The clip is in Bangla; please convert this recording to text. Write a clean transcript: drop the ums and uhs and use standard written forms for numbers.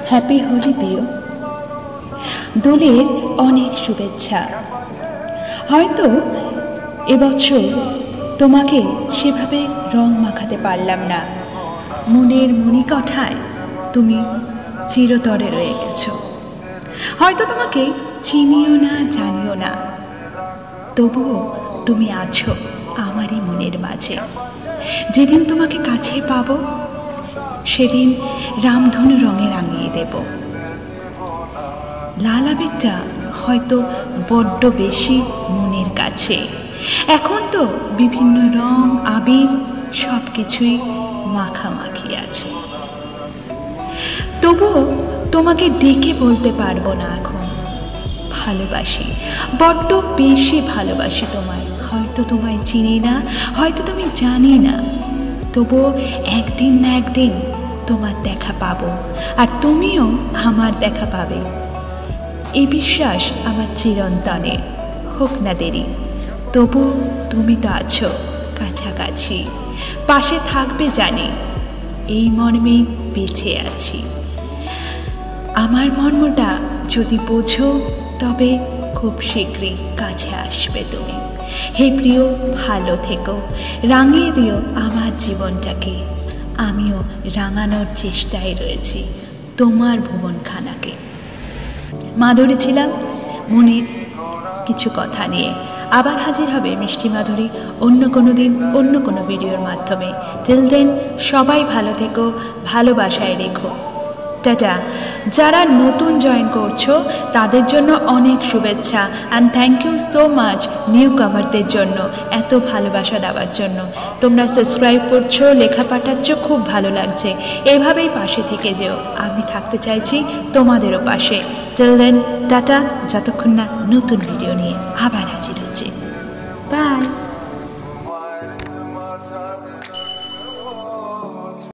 হ্যাপি হোলি প্রিয়। দোলের অনেক শুভেচ্ছা। হয়তো এবছর তোমাকে সেভাবে রং মাখাতে পারলাম না। মনের মণিকঠায় তুমি চিরতরে রয়ে গেছো। হয়তো তোমাকে চিনিও না, জানিও না, তবুও তুমি আছো আমারই মনের মাঝে। যেদিন তোমাকে কাছে পাবো সেদিন রামধনু রঙে রাঙিয়ে দেব। লাল আবিরটা হয়তো বড্ড বেশি মনের কাছে। এখন তো বিভিন্ন রং, আবির সব কিছুই মাখামাখি আছে। তবুও তোমাকে ডেকে বলতে পারবো না এখন ভালোবাসি, বড্ড বেশি ভালোবাসি তোমায়। হয়তো তোমায় চিনি না, হয়তো তুমি জানি না, তবুও একদিন না একদিন তোমার দেখা পাবো, আর তুমিও আমার দেখা পাবে। এই বিশ্বাস আমার চিরন্তনের। হোক না দেরি, তবু তুমি তো আছো কাছাকাছি, পাশে থাকবে জানি। এই মর্মেই বেঁচে আছি। আমার মর্মটা যদি বোঝো তবে খুব শীঘ্রই কাছে আসবে তুমি। হে প্রিয়, ভালো থেকো, রাঙিয়ে দিও আমার জীবনটাকে। আমিও রাঙানোর চেষ্টায় রয়েছি তোমার ভুবনখানাকে। মাধুরী ছিলাম মনের কিছু কথা নিয়ে। আবার হাজির হবে মিষ্টি মাধুরী অন্য কোনো দিন, অন্য কোনো ভিডিওর মাধ্যমে। টিল দেন সবাই ভালো থেকো, ভালোবাসায় রেখো। টাটা। যারা নতুন জয়েন করছো তাদের জন্য অনেক শুভেচ্ছা, and thank you so much নিউ কামারদের জন্য এত ভালোবাসা দেওয়ার জন্য। তোমরা সাবস্ক্রাইব করছো, লেখা পাঠাচ্ছ, খুব ভালো লাগছে। এভাবেই পাশে থেকে যেও, আমি থাকতে চাইছি তোমাদেরও পাশে। টিল দেন টাটা, যতক্ষণ না নতুন ভিডিও নিয়ে আবার হাজির হচ্ছে। বাই।